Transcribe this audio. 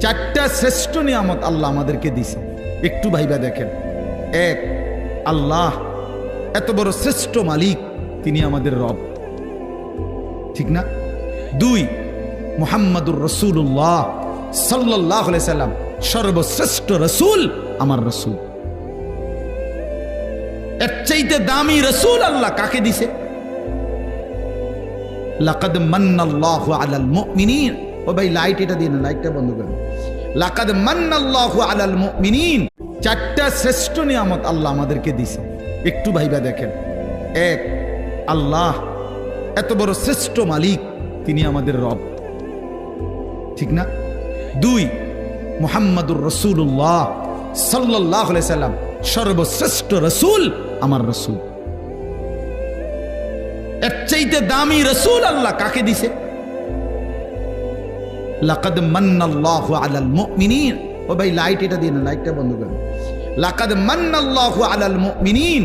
চারটা শ্রেষ্ঠ নিয়ামত আল্লাহ আমাদেরকে দিছে, একটু ভাইবা দেখেন। এক, আল্লাহ এত বড় শ্রেষ্ঠ মালিক, তিনি আমাদের রব, ঠিক না? দুই, মুহাম্মাদুর রাসূলুল্লাহ সাল্লাল্লাহু আলাইহি সাল্লাম সর্বশ্রেষ্ঠ রাসূল, আমার রাসূল। এর চাইতে দামি রাসূল আল্লাহ কাকে দিছে? লাকাদ মান্নাল্লাহু আলাল মুমিনিন। ও ভাই লাইট এটা দিন, লাইটটা বন্ধ করেন। লাকাদ মান্নাল্লাহু আলাল মুমিনিন। চারটা শ্রেষ্ঠ নিয়ামত আল্লাহ আমাদেরকে দিছে, একটু ভাইবা দেখেন। এক, আল্লাহ এত বড় শ্রেষ্ঠ মালিক, তিনি আমাদের রব, ঠিক না? দুই, মুহাম্মাদুর রাসূলুল্লাহ সাল্লাল্লাহু আলাইহি সাল্লাম সর্বশ্রেষ্ঠ রাসূল, আমার রাসূল। এর চাইতে দামি রাসূল আল্লাহ কাকে দিছে? লাকাদ মান্নাল্লাহু আলাল মুমিনিন। ও ভাই লাইট এটা দিন, লাইটটা বন্ধ করেন। লাকাদ মান্নাল্লাহু আলাল মুমিনিন।